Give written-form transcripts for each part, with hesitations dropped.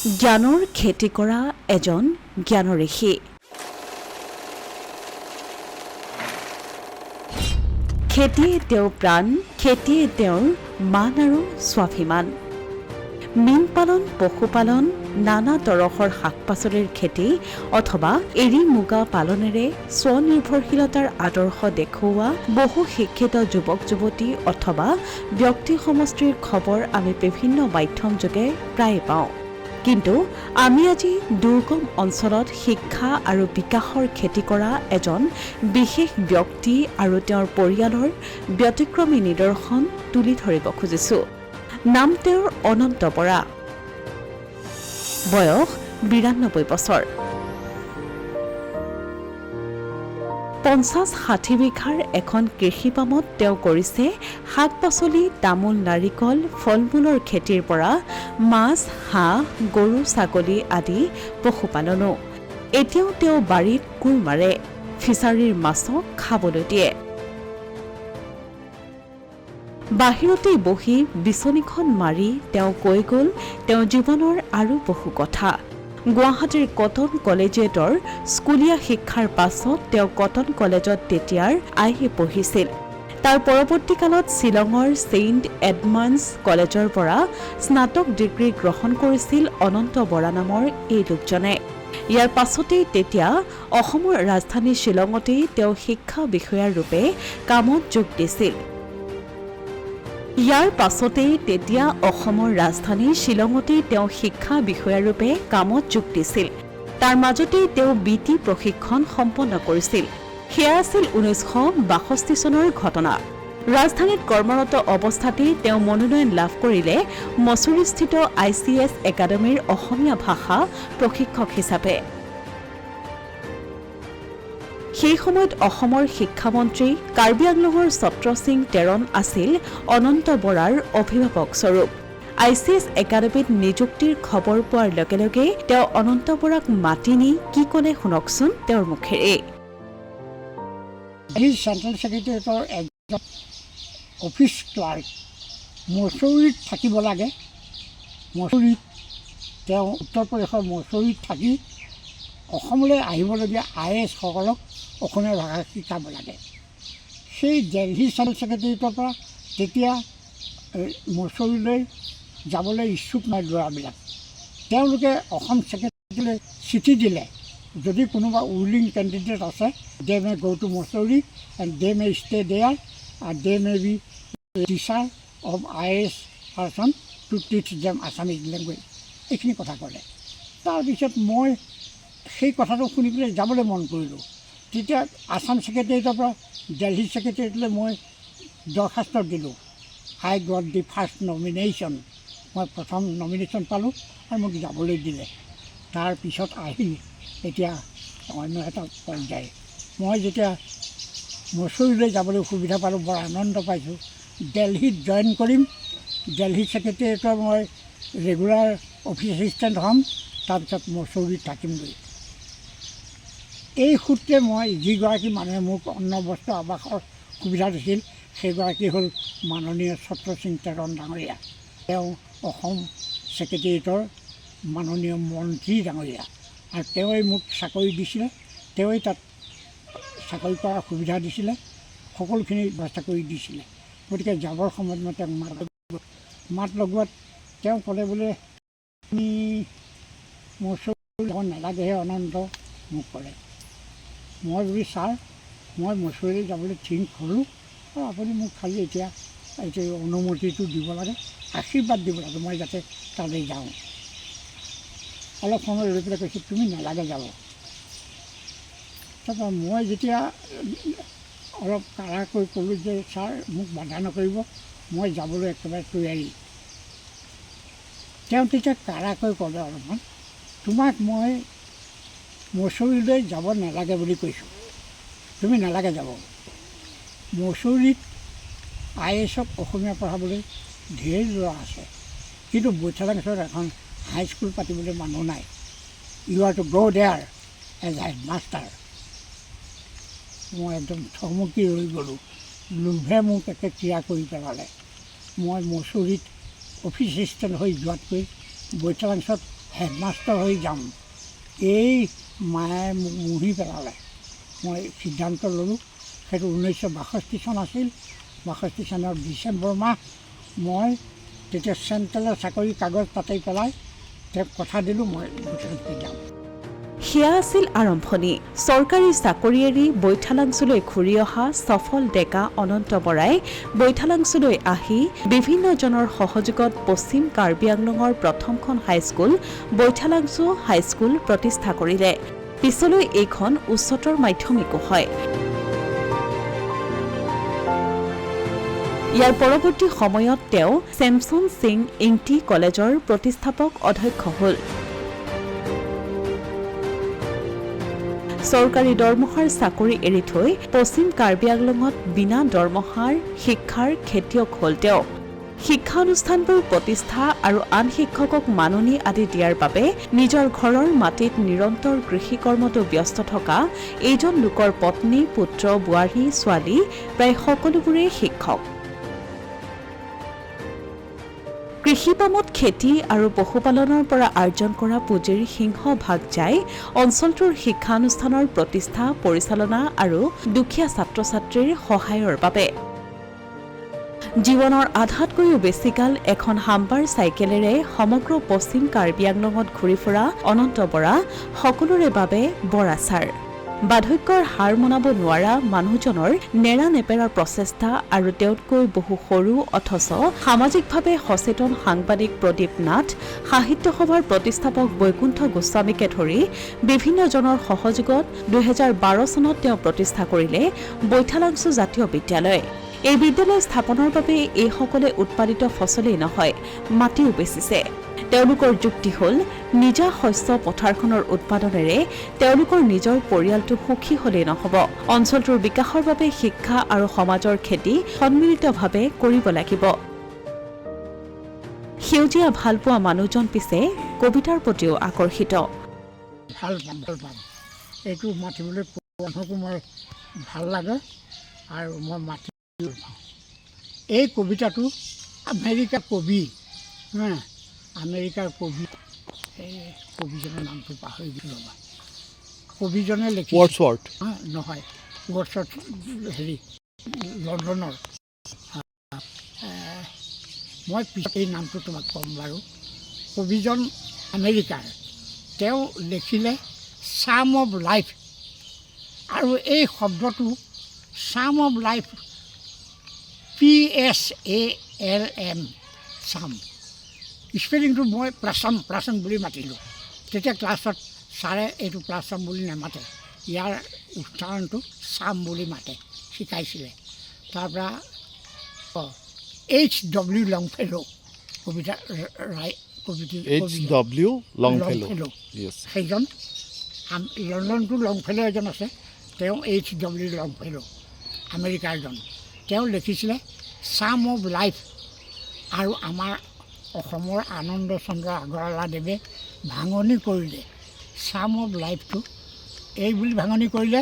জ্ঞানৰ খেতি কৰা এজন জ্ঞানঋষি। খেতিয়ে তেওঁৰ প্ৰাণ, খেতিয়ে তেওঁৰ মান আৰু স্বাভিমান। মীন পালন, পশুপালন, নানা তৰহৰ শাক পাচলিৰ খেতি অথবা এৰী মুগা পালনেৰে স্বনিৰ্ভৰশীলতাৰ আদৰ্শ দেখুওৱা বহু শিক্ষিত যুৱক যুৱতী অথবা ব্যক্তি সমষ্টিৰ খবৰ আমি বিভিন্ন মাধ্যমযোগে প্ৰায়ে পাওঁ। কিন্তু আমি আজি দুৰ্গম অঞ্চলত শিক্ষা আৰু বিকাশৰ খেতি কৰা এজন বিশেষ ব্যক্তি আৰু তেওঁৰ পৰিয়ালৰ ব্যতিক্ৰমী নিদৰ্শন তুলি ধৰিব খুজিছোঁ। নাম তেওঁৰ অনন্ত বৰা, বয়স ৯২ বছৰ। ৫০-৬০ বিঘাৰ এখন কৃষি পামত তেওঁ কৰিছে শাক পাচলি, তামোল, নাৰিকল, ফল মূলৰ খেতিৰ পৰা মাছ, হাঁহ, গৰু, ছাগলী আদি পশুপালনো। এতিয়াও তেওঁ বাৰীত কোৰ মাৰে, ফিছাৰীৰ মাছক খাবলৈ দিয়ে। বাহিৰতেই বহি বিচনীখন মাৰি তেওঁ কৈ গ'ল তেওঁ জীৱনৰ আৰু বহু কথা। গুৱাহাটীৰ কটন কলেজিয়েটৰ স্কুলীয়া শিক্ষাৰ পাছত তেওঁ কটন কলেজত তেতিয়াৰ আইএ পঢ়িছিল। তাৰ পৰৱৰ্তীকালত শ্বিলঙৰ ছেইণ্ট এডমাণ্ডছ কলেজৰ পৰা স্নাতক ডিগ্ৰী গ্ৰহণ কৰিছিল অনন্ত বৰা নামৰ এই লোকজনে। ইয়াৰ পাছতেই তেতিয়া অসমৰ ৰাজধানী শ্বিলঙতেই তেওঁ শিক্ষা বিষয়াৰ ৰূপে কামত যোগ দিছিল। ইয়াৰ পাছতেই তেতিয়া অসমৰ ৰাজধানী শ্বিলঙতেই তেওঁ শিক্ষা বিষয়াৰূপে কামত যোগ দিছিল। তাৰ মাজতেই তেওঁ BT প্ৰশিক্ষণ সম্পন্ন কৰিছিল। সেয়া আছিল ১৯৬২ চনৰ ঘটনা। ৰাজধানীত কৰ্মৰত অৱস্থাতেই তেওঁ মনোনয়ন লাভ কৰিলে মছুৰীস্থিত ICS একাডেমীৰ অসমীয়া ভাষা প্ৰশিক্ষক হিচাপে। সেই সময়ত অসমৰ শিক্ষামন্ত্ৰী কাৰ্বি আংলঙৰ ছত্ৰ সিং তেৰণ আছিল অনন্ত বৰাৰ অভিভাৱক স্বৰূপ। ICS একাডেমীত নিযুক্তিৰ খবৰ পোৱাৰ লগে লগে তেওঁ অনন্ত বৰাক মাতি নি কি ক'লে শুনকচোন তেওঁৰ মুখেৰে। চেণ্ট্ৰেল ছেক্ৰেটেৰিয়েটৰ এজন অফিচ ক্লাৰ্ক মছুৰীত থাকিব লাগে। মছুৰীত তেওঁ উত্তৰ প্ৰদেশৰ মছুৰীত থাকি অসমলৈ আহিবলগীয়া IAS সকলক অসমীয়া ভাষা শিকাব লাগে। সেই দিল্লী চেণ্ট্ৰেল ছেক্ৰেটেৰিয়েটৰ পৰা তেতিয়া মছুৰীলৈ যাবলৈ ইচ্ছুক নাই ল'ৰাবিলাক। তেওঁলোকে অসম ছেক্ৰেটেৰীলৈ চিঠি দিলে, যদি কোনোবা উইলিং কেণ্ডিডেট আছে, they may go' to Mussoorie and they may stay there and they may be teacher of IAS person to teach them Assamese language. এইখিনি কথা ক'লে। তাৰপিছত মই সেই কথাটো শুনি পেলাই যাবলৈ মন কৰিলোঁ। তেতিয়া আছাম ছেক্ৰেটেৰিয়েটৰ পৰা দিল্লী ছেক্ৰেটেৰিয়েটলৈ মই দৰখাস্ত দিলোঁ। I got the first nomination. মই প্ৰথম নমিনেশ্যন পালোঁ আৰু মোক যাবলৈ দিলে। তাৰপিছত আহি এতিয়া অন্য এটা পৰ্যায় মই যেতিয়া মছুৰীলৈ যাবলৈ সুবিধা পালোঁ, বৰ আনন্দ পাইছোঁ। দিল্লীত জইন কৰিম, দিল্লী ছেক্ৰেটেৰিয়েটৰ মই ৰেগুলাৰ অফিচ এছিষ্টেণ্ট হ'ম, তাৰপিছত মছুৰীত থাকিমগৈ। এই সূত্ৰে মই যিগৰাকী মানুহে মোক অন্ন বস্ত্ৰ আৱাসৰ সুবিধা দিছিল সেইগৰাকী হ'ল মাননীয় ছত্ৰ সিং তেৰণ ডাঙৰীয়া। তেওঁ অসম ছেক্ৰেটেৰিয়েটৰ মাননীয় মন্ত্ৰী ডাঙৰীয়া আৰু তেওঁই মোক চাকৰি দিছিলে। তেওঁই তাত চাকৰি কৰাৰ সুবিধা দিছিলে, সকলোখিনি ব্যৱস্থা কৰি দিছিলে। গতিকে যাবৰ সময়ত মই তেওঁক মাত লগোৱাত তেওঁ ক'লে বোলে আপুনি মছুৰী যাব নালাগেহে অনন্ত, মোক ক'লে। মই বোলো ছাৰ, মই মছুৰীলৈ যাবলৈ ঠিক হ'লোঁ আৰু আপুনি মোক খালি এতিয়া অনুমতিটো দিব লাগে, আশীৰ্বাদ দিব লাগে মই যাতে তালৈ যাওঁ। অলপ সময় ৰৈ পেলাই কৈছোঁ তুমি নালাগে যাব। তাৰপৰা মই যেতিয়া অলপ কাঢ়াকৈ ক'লোঁ যে ছাৰ মোক বাধা নকৰিব, মই যাবলৈ একেবাৰে তৈয়াৰী। তেওঁ তেতিয়া কাঢ়াকৈ ক'লে অলপমান, তোমাক মই মছুৰীলৈ যাব নালাগে বুলি কৈছোঁ, তুমি নালাগে যাব। মছুৰীত IASক অসমীয়া পঢ়াবলৈ ঢেৰ ল'ৰা আছে, কিন্তু বৈঠালাংছত এখন হাইস্কুল পাতিবলৈ মানুহ নাই। ইউ আৰ টু গ' দেয়াৰ এজ হেড মাষ্টাৰ। মই একদম থমকি ৰৈ গ'লোঁ। লোভে মোক একে ক্ৰিয়া কৰি পেলালে। মই মছুৰীত অফিচ এছিষ্টেণ্ট হৈ যোৱাতকৈ বৈঠালাংছত হেডমাষ্টাৰ হৈ যাম, এই মায়ে মোক মুহি পেলালে। মই সিদ্ধান্ত ল'লোঁ। সেইটো 1962 চন আছিল। 62 চনৰ ডিচেম্বৰ মাহ। মই তেতিয়া চেণ্ট্ৰেলৰ চাকৰি কাগজ তাতেই পেলাই তেওঁক কথা দিলোঁ মই গুৱাহাটী যাম। সেয়া আছিল আৰম্ভণি। চৰকাৰী চাকৰি এৰি বৈঠালাংছুলৈ ঘূৰি অহা সফল ডেকা অনন্ত বৰাই বৈঠালাংছুলৈ আহি বিভিন্নজনৰ সহযোগত পশ্চিম কাৰ্বি আংলঙৰ প্ৰথমখন হাইস্কুল বৈঠালাংছু হাইস্কুল প্ৰতিষ্ঠা কৰিলে। পিছলৈ এইখন উচ্চতৰ মাধ্যমিকো হয়। ইয়াৰ পৰৱৰ্তী সময়ত তেওঁ ছেমছন সিং ইংটি কলেজৰ প্ৰতিষ্ঠাপক অধ্যক্ষ হ'ল। চৰকাৰী দৰমহাৰ চাকৰি এৰি থৈ পশ্চিম কাৰ্বি আংলঙত বিনা দৰমহাৰ শিক্ষাৰ খেতিয়ক হ'ল তেওঁ। শিক্ষানুষ্ঠানবোৰ প্ৰতিষ্ঠা আৰু আন শিক্ষকক মাননি আদি দিয়াৰ বাবে নিজৰ ঘৰৰ মাটিত নিৰন্তৰ কৃষিকৰ্মতো ব্যস্ত থকা এইজন লোকৰ পত্নী, পুত্ৰ, বোৱাৰী, ছোৱালী প্ৰায় সকলোবোৰেই শিক্ষক। কৃষিপামত খেতি আৰু পশুপালনৰ পৰা আৰ্জন কৰা পুঁজিৰ সিংহভাগ যায় অঞ্চলটোৰ শিক্ষানুষ্ঠানৰ প্ৰতিষ্ঠা, পৰিচালনা আৰু দুখীয়া ছাত্ৰ ছাত্ৰীৰ সহায়ৰ বাবে। জীৱনৰ আধাতকৈও বেছিকাল এখন হাম্বাৰ চাইকেলেৰে সমগ্ৰ পশ্চিম কাৰ্বি আংলঙত ঘূৰি ফুৰা অনন্ত বৰা সকলোৰে বাবে বৰ আচাৰ। বাৰ্ধক্যৰ হাৰ মনাব নোৱাৰা মানুহজনৰ নেৰানেপেৰা প্ৰচেষ্টা আৰু তেওঁতকৈ বহু সৰু অথচ সামাজিকভাৱে সচেতন সাংবাদিক প্ৰদীপ নাথ, সাহিত্য সভাৰ প্ৰতিষ্ঠাপক বৈকুণ্ঠ গোস্বামীকে ধৰি বিভিন্নজনৰ সহযোগত 2012 চনত তেওঁ প্ৰতিষ্ঠা কৰিলে বৈঠালাংছু জাতীয় বিদ্যালয়। এই বিদ্যালয় স্থাপনৰ বাবে এইসকলে উৎপাদিত ফচলেই নহয়, মাটিও বেচিছে। তেওঁলোকৰ যুক্তি হ'ল নিজা শস্য পথাৰখনৰ উৎপাদনেৰে তেওঁলোকৰ নিজৰ পৰিয়ালটো সুখী হ'লেই নহ'ব, অঞ্চলটোৰ বিকাশৰ বাবে শিক্ষা আৰু সমাজৰ খেতি সন্মিলিতভাৱে কৰিব লাগিব। সেউজীয়া ভালপোৱা মানুহজন পিছে কবিতাৰ প্ৰতিও আকৰ্ষিত। ভাল পাম এইটো মাতিবলৈ মানুহকো মই ভাল লাগে আৰু মই মাতি পাওঁ। এই কবিতাটো আমেৰিকাৰ কবি, আমেৰিকাৰ কবি, এই কবিজনৰ নামটো পাহৰি দিলোঁ ৰ'বা। কবিজনে লিখিছে নহয়, ৱৰ্ডছৱৰ্ড হেৰি লণ্ডনৰ। মই পিছত এই নামটো তোমাক ক'ম বাৰু। কবিজন আমেৰিকাৰ। তেওঁ লিখিলে চাম অৱ লাইফ, আৰু এই শব্দটো চাম অৱ লাইফ PSALM চাম, স্পেলিংটো মই প্লাছাম বুলি মাতিলোঁ। তেতিয়া ক্লাছত ছাৰে এইটো প্লাছাম বুলি নামাতে, ইয়াৰ উচ্চাৰণটো চাম বুলি মাতে, শিকাইছিলে। তাৰপৰা H.W. লংফেলো কবিতা H.W. লংফেলো সেইজন লণ্ডনটো লংফেলো এজন আছে, তেওঁ H.W. লংফেলো আমেৰিকাৰজন। তেওঁ লিখিছিলে চাম অৱ লাইফ। আৰু আমাৰ অসমৰ আনন্দ চন্দ্ৰ আগৰৱালাদেৱে ভাঙনি কৰিলে চাম অৱ লাইফটো এই বুলি ভাঙনি কৰিলে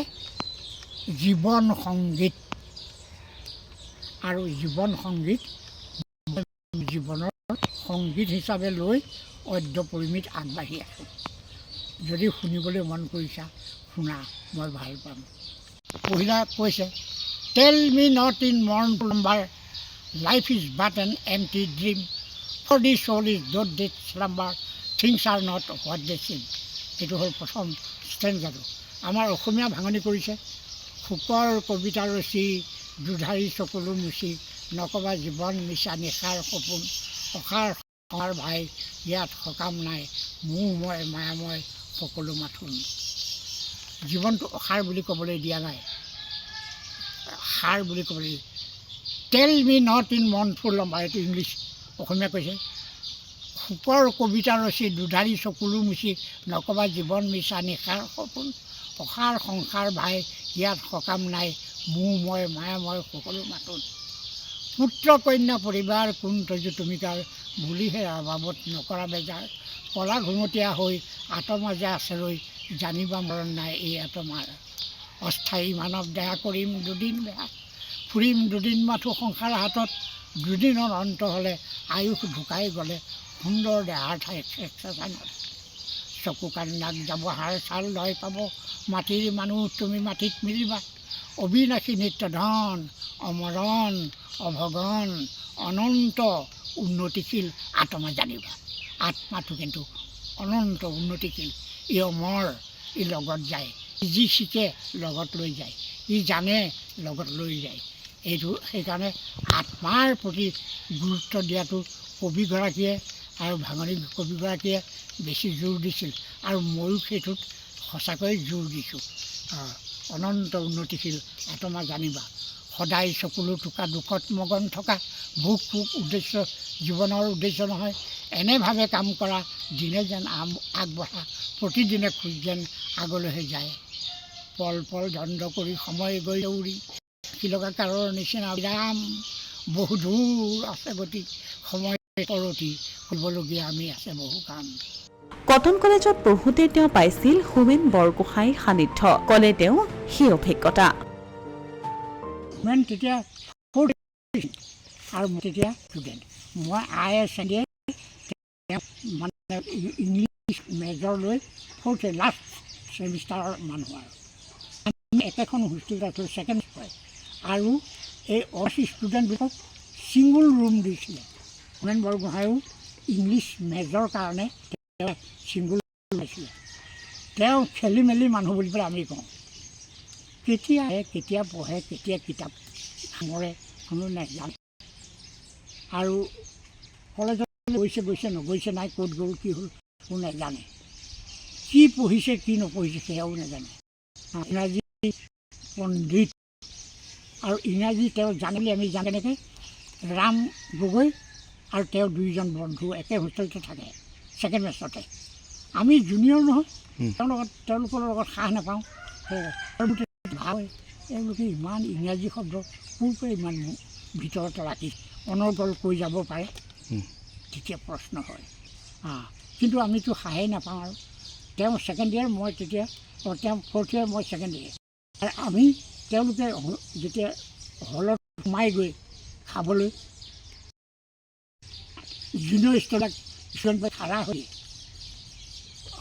জীৱন সংগীত। আৰু জীৱন সংগীত জীৱনৰ সংগীত হিচাপে লৈ অদ্য পৰিমিত আগবাঢ়ি আছোঁ। যদি শুনিবলৈ মন কৰিছা শুনা, মই ভাল পাম। পহিলা কৈছে, tell me not in mournful number, life is but an empty dream, for the soul is not dead slumber, things are not what they seem। এইটো হ'ল প্ৰথম ষ্টেঞ্জাটো। আমাৰ অসমীয়া ভাঙনি কৰিছে, শুকৰ কবিতা ৰচি দুধাৰি চকুলো মুচি, নকবা জীৱন মিছা নিশাৰ সপোন, অসাৰ সমাৰ ভাই ইয়াত সকাম নাই, মোহময় মায়াময় সকলো মাথোন। জীৱনটো অসাৰ বুলি ক'বলৈ দিয়া নাই, সাৰ বুলি ক'বলৈ। Tell me not in mournful number, এইটো ইংলিছ, অসমীয়া কৈছে। শুকৰ কবিতা ৰচি দুধাৰি চকুলো মুচি, নকবা জীৱন মিছা নিশাৰ সপোন, অসাৰ সংসাৰ ভাই ইয়াত সকাম নাই, মোহময় মায়াময় সকলো মাথোন। পুত্ৰ কন্যা পৰিবাৰ কোন তজু তুমিকাৰ, বুলিহে অভাৱত নকৰা বেজাৰ, কলা ঘুমতীয়া হৈ আঁতৰ মাজে আছে ৰৈ, জানিবা মৰণ নাই এই আত্মাৰ। অস্থায়ী মানৱ দেহা কৰিম দুদিন বেয়া, ফুৰিম দুদিন মাথো সংসাৰ হাতত, দুদিনৰ অন্ত হ'লে আয়ুস ঢুকাই গ'লে সুন্দৰ দেহাৰ ঠাই চেষ্টানত। চকু কাণ নাক যাব হাড় ছাল লয় পাব মাটিৰ মানুহ তুমি মাটিত মিলিবা অবিনাশী নিত্য ধন অমৰণ অভগন অনন্ত উন্নতিশীল আত্মা জানিবা আত্মাটো কিন্তু অনন্ত উন্নতিশীল ই অমৰ ই লগত যায় যি শিকে লগত লৈ যায় ই জানে লগত লৈ যায় এইটো সেইকাৰণে আত্মাৰ প্ৰতি গুৰুত্ব দিয়াটো কবিগৰাকীয়ে আৰু ভাঙনি কবিগৰাকীয়ে বেছি জোৰ দিছিল আৰু ময়ো সেইটোত সঁচাকৈ জোৰ দিছোঁ অনন্ত উন্নতিশীল আত্মা জানিবা সদায় চকুলো টোকা দুখত মগন থকা ভোক ভোক উদ্দেশ্য জীৱনৰ উদ্দেশ্য নহয় এনেভাৱে কাম কৰা দিনে যেন আগবঢ়া প্ৰতিদিনে খোজ যেন আগলৈহে যায় পল পল দণ্ড কৰি সময় গৈ দৌৰি শিলকাকাৰৰ নিচিনা বিৰাম বহু দূৰ আছে গতি সময় পৰতি কৰিবলগীয়া আমি আছে বহু কাম কটন কলেজত পঢ়োঁতে তেওঁ পাইছিল হোমেন বৰগোহাঁইৰ সান্নিধ্য ক'লে তেওঁ সেই অভিজ্ঞতা মেন তেতিয়া আৰু তেতিয়া ষ্টুডেণ্ট মই IS মানে ইংলিছ মেজৰ লৈ ফ'ৰ্থ লাষ্ট ছেমিষ্টাৰৰ মানুহ আৰু আমি একেখন হোষ্টেলত আছিলোঁ ছেকেণ্ড হয় আৰু এই ষ্টুডেণ্টবিলাকক ছিংগুল ৰুম দিছিলে হোমেন বৰগোহাঁইও ইংলিছ মেজৰ কাৰণে তেওঁ ছিংগুল ৰুম দিছিলে তেওঁ খেলি মেলি মানুহ বুলি পেলাই আমি কওঁ কেতিয়া আহে কেতিয়া পঢ়ে কেতিয়া কিতাপ সামৰে কোনো নাজানে আৰু কলেজত গৈছে নগৈছে নাই ক'ত গ'ল কি হ'ল কোনো নাজানে কি পঢ়িছে কি নপঢ়িছে সেয়াও নাজানে ইংৰাজী পণ্ডিত আৰু ইংৰাজী তেওঁ জানিলে আমি জানে এনেকৈ ৰাম গগৈ আৰু তেওঁ দুইজন বন্ধু একে হোষ্টেলতে থাকে ছেকেণ্ড মেষ্টতে আমি জুনিয়ৰ নহয় তেওঁলোকৰ লগত সাহ নাপাওঁ ভাল এওঁলোকে ইমান ইংৰাজী শব্দ ক'ৰ ইমান ভিতৰতে ৰাখি অনৰ্গল কৈ যাব পাৰে তেতিয়া প্ৰশ্ন হয় কিন্তু আমিতো সাহেই নাপাওঁ আৰু তেওঁ ছেকেণ্ড ইয়েৰ মই তেতিয়া তেওঁ ফ'ৰ্থ ইয়েৰ মই ছেকেণ্ড ইয়েৰ আৰু আমি তেওঁলোকে যেতিয়া হলত সোমাই গৈ খাবলৈ জুনিয়ৰ ষ্টুডেণ্ট খাৰা হৈ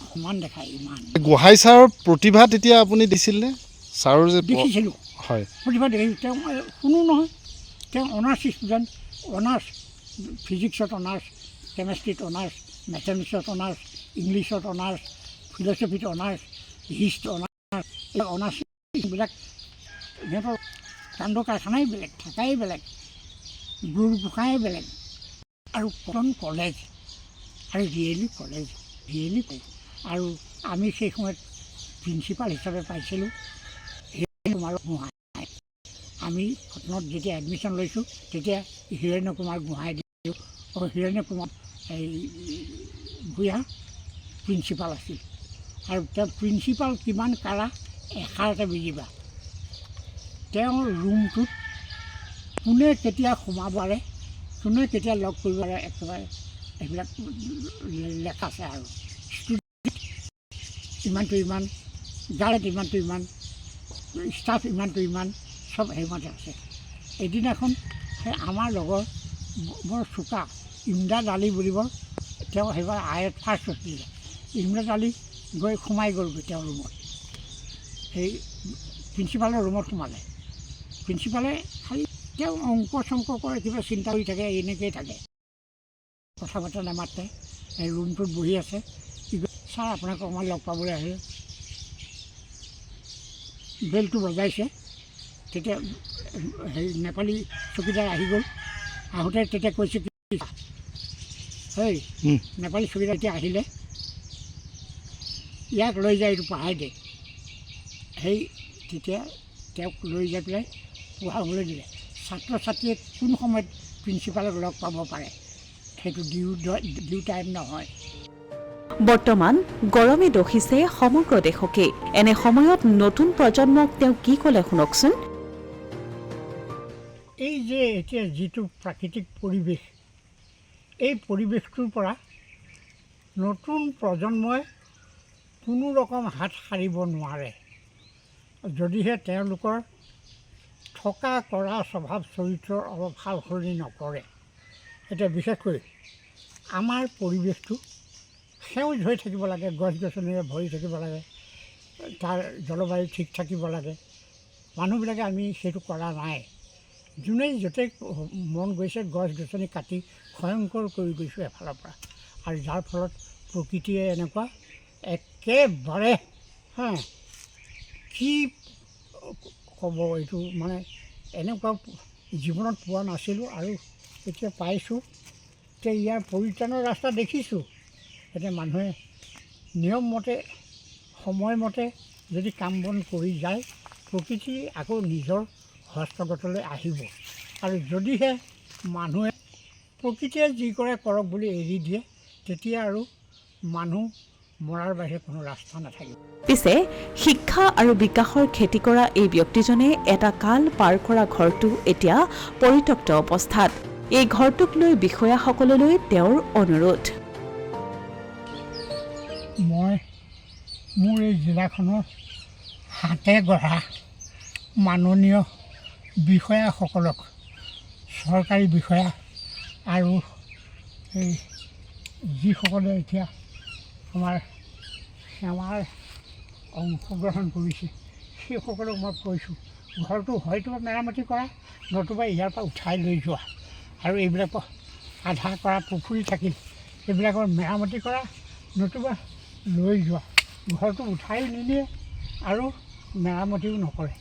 সমান দেখায় ইমান গোহাঁই ছাৰৰ প্ৰতিভা তেতিয়া আপুনি দিছিলনে ছাৰৰ যে দেখিছিলোঁ হয় প্ৰতিভা দেখিছোঁ তেওঁ কোনো নহয় তেওঁ অনাৰ্ছ ষ্টুডেণ্ট অনাৰ্ছ ফিজিক্সত অনাৰ্ছ কেমেষ্ট্ৰিত অনাৰ্ছ মেথামেটিক্সত অনাৰ্ছ ইংলিছত অনাৰ্ছ ফিল'চফিত অনাৰ্ছ হিষ্ট অনাৰ্ছ এই অনাৰ্ছবিলাক সিহঁতৰ কাণ্ড কাৰখানাই বেলেগ থাকাই বেলেগ গুৰু গোসাঁই বেলেগ আৰু কটন কলেজ আৰু ৰিয়েলি আৰু আমি সেই সময়ত প্ৰিন্সিপাল হিচাপে পাইছিলোঁ কুমাৰ গোহাঁই আমি কটনত যেতিয়া এডমিশ্যন লৈছোঁ তেতিয়া হিৰণ্য কুমাৰ গোহাঁই দিলোঁ হিৰণ্য কুমাৰ এই ভূঞা প্ৰিন্সিপাল আছিল আৰু তেওঁ প্ৰিন্সিপাল কিমান কাৰা এষাৰতে বুজিবা তেওঁৰ ৰুমটোত কোনে কেতিয়া সোমাবাৰে কোনে কেতিয়া লগ কৰিবাৰে একেবাৰে এইবিলাক লেখা আছে আৰু ষ্টুডেণ্ট ইমানটো ইমান গাৰ্ড ইমানটো ইমান ষ্টাফ ইমানটো ইমান চব সেইমতে আছে এদিনাখন সেই আমাৰ লগৰ বৰ চোকা ইমদাদ আলি বুলিব তেওঁ সেইবাৰ আইত ফাৰ্ষ্ট হৈছিলে ইমদাদ আলি গৈ সোমাই গ'লগৈ তেওঁৰ ৰুমত সেই প্ৰিন্সিপালৰ ৰুমত সোমালে প্ৰিন্সিপালে খালি তেওঁ অংক চংক কৰে কিবা চিন্তা কৰি থাকে এনেকৈয়ে থাকে কথা বতৰা নামাতে এই ৰুমটোত বহি আছে ছাৰ আপোনাক অকণমান লগ পাবলৈ আহিলে বেলটো বজাইছে তেতিয়া হেৰি নেপালী চকীদাৰ আহি গ'ল আহোঁতে তেতিয়া কৈছে কি হেই নেপালী চকীদাৰ এতিয়া আহিলে ইয়াক লৈ যায় এইটো পঢ়াই দে সেই তেতিয়া তেওঁক লৈ যাই পেলাই পঢ়াবলৈ দিলে ছাত্ৰ ছাত্ৰীয়ে কোন সময়ত প্ৰিন্সিপালক লগ পাব পাৰে সেইটো ডিউ টাইম নহয় বৰ্তমান গৰমে দহিছে সমগ্ৰ দেশকে এনে সময়ত নতুন প্ৰজন্মক তেওঁ কি ক'লে শুনকচোন এই যে এতিয়া যিটো প্ৰাকৃতিক পৰিৱেশ এই পৰিৱেশটোৰ পৰা নতুন প্ৰজন্মই কোনো ৰকম হাত সাৰিব নোৱাৰে যদিহে তেওঁলোকৰ থকা কৰা স্বভাৱ চৰিত্ৰৰ অলপ সাল সলনি নকৰে এতিয়া বিশেষকৈ আমাৰ পৰিৱেশটো সেউজ হৈ থাকিব লাগে, গছ গছনিৰে ভৰি থাকিব লাগে, তাৰ জলবায়ু ঠিক থাকিব লাগে। মানুহবিলাকে আমি সেইটো কৰা নাই। যোনে য'তে মন গৈছে গছ গছনি কাটি ভয়ংকৰ কৰি গৈছোঁ এফালৰ পৰা, আৰু যাৰ ফলত প্ৰকৃতিয়ে এনেকুৱা একেবাৰে কি ক'ব, এইটো মানে এনেকুৱা জীৱনত পোৱা নাছিলোঁ আৰু এতিয়া পাইছোঁ। এতিয়া ইয়াৰ পৰিত্ৰাণৰ ৰাস্তা দেখিছোঁ। এতিয়া মানুহে নিয়মমতে সময়মতে যদি কাম বন কৰি যায়, প্ৰকৃতি আকৌ নিজৰ হস্তগতলৈ আহিব। আৰু যদিহে মানুহে প্ৰকৃতিয়ে যি কৰে কৰক বুলি এৰি দিয়ে, তেতিয়া আৰু মানুহ মৰাৰ বাহিৰে কোনো ৰাস্তা নাথাকিব। পিছে শিক্ষা আৰু বিকাশৰ খেতি কৰা এই ব্যক্তিজনে এটা কাল পাৰ কৰা ঘৰটো এতিয়া পৰিত্যক্ত অৱস্থাত। এই ঘৰটোক লৈ বিষয়াসকললৈ তেওঁৰ অনুৰোধ। মই মোৰ এই জিলাখনৰ হাতে গঢ়া মাননীয় বিষয়াসকলক, চৰকাৰী বিষয়া আৰু এই যিসকলে এতিয়া আমাৰ সেৱাৰ অংশগ্ৰহণ কৰিছে, সেইসকলক মই কৈছোঁ, ঘৰটো হয়তো মেৰামতি কৰা, নতুবা ইয়াৰ পৰা উঠাই লৈ যোৱা, আৰু এইবিলাক আধা কৰা পুখুৰী থাকিল, এইবিলাকৰ মেৰামতি কৰা, নতুবা লৈ যোৱা। ঘৰটো উঠাই নিনিয়ে আৰু মেৰামতিও নকৰে।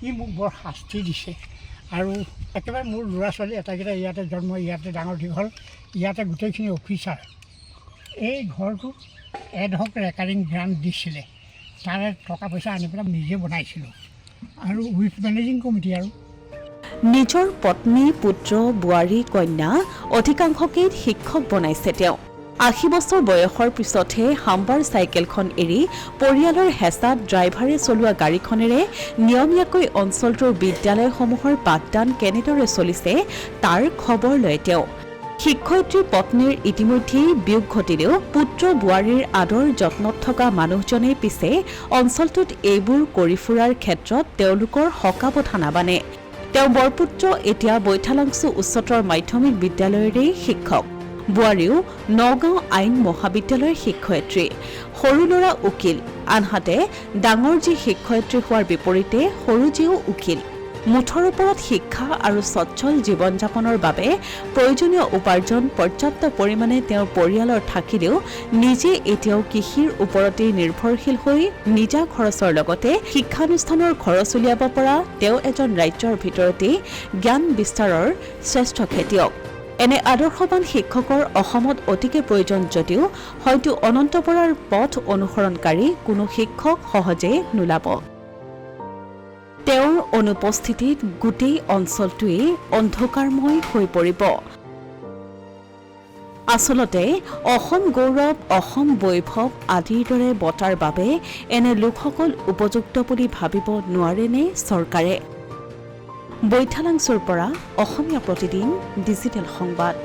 ই মোক বৰ শাস্তি দিছে। আৰু একেবাৰে মোৰ ল'ৰা ছোৱালী এটাকেইটা ইয়াতে জন্ম, ইয়াতে ডাঙৰ দীঘল, ইয়াতে গোটেইখিনি অফিচাৰ। এই ঘৰটো এডহক ৰেকাৰিং গ্ৰাণ্ট দিছিলে, তাৰে টকা পইচা আনি পেলাই নিজে বনাইছিলোঁ, আৰু উইথ মেনেজিং কমিটি। আৰু নিজৰ পত্নী, পুত্ৰ, বোৱাৰী, কন্যা অধিকাংশকেই শিক্ষক বনাইছে তেওঁ। ৮০ বছৰ বয়সৰ পিছতহে হাম্বাৰ চাইকেলখন এৰি পৰিয়ালৰ হেঁচাত ড্ৰাইভাৰে চলোৱা গাড়ীখনেৰে নিয়মীয়াকৈ অঞ্চলটোৰ বিদ্যালয়সমূহৰ পাঠদান কেনেদৰে চলিছে তাৰ খবৰ লয় তেওঁ। শিক্ষয়িত্ৰী পত্নীৰ ইতিমধ্যেই বিয়োগ ঘটিলেও পুত্ৰ বোৱাৰীৰ আদৰ যত্নত থকা মানুহজনে পিছে অঞ্চলটোত এইবোৰ কৰি ফুৰাৰ ক্ষেত্ৰত তেওঁলোকৰ সকাবধা নাবানে। তেওঁ বৰপুত্ৰ এতিয়া বৈঠালাংছু উচ্চতৰ মাধ্যমিক বিদ্যালয়ৰে শিক্ষক। বোৱাৰীও নগাঁও আইন মহাবিদ্যালয়ৰ শিক্ষয়িত্ৰী। সৰু ল'ৰা উকিল, আনহাতে ডাঙৰ যি শিক্ষয়িত্ৰী হোৱাৰ বিপৰীতে সৰু জীও উকিল। মুঠৰ ওপৰত শিক্ষা আৰু স্বচ্ছল জীৱন যাপনৰ বাবে প্ৰয়োজনীয় উপাৰ্জন পৰ্যাপ্ত পৰিমাণে তেওঁৰ পৰিয়ালৰ থাকিলেও নিজে এতিয়াও কৃষিৰ ওপৰতেই নিৰ্ভৰশীল হৈ নিজা খৰচৰ লগতে শিক্ষানুষ্ঠানৰ খৰচ উলিয়াব পৰা তেওঁ এজন ৰাজ্যৰ ভিতৰতেই জ্ঞান বিস্তাৰৰ শ্ৰেষ্ঠ খেতিয়ক। এনে আদৰ্শৱান শিক্ষকৰ অসমত অতিকে প্ৰয়োজন যদিও হয়তো অনন্ত বৰাৰ পথ অনুসৰণকাৰী কোনো শিক্ষক সহজে নোলাব। তেওঁৰ অনুপস্থিতিত গোটেই অঞ্চলটোৱেই অন্ধকাৰময় হৈ পৰিব। আচলতে অসম গৌৰৱ, অসম বৈভৱ আদিৰ দৰে বঁটাৰ বাবে এনে লোকসকল উপযুক্ত বুলি ভাবিব নোৱাৰেনে চৰকাৰে? বৈঠালাংছুৰ পৰা অসমীয়া প্ৰতিদিন ডিজিটেল সংবাদ।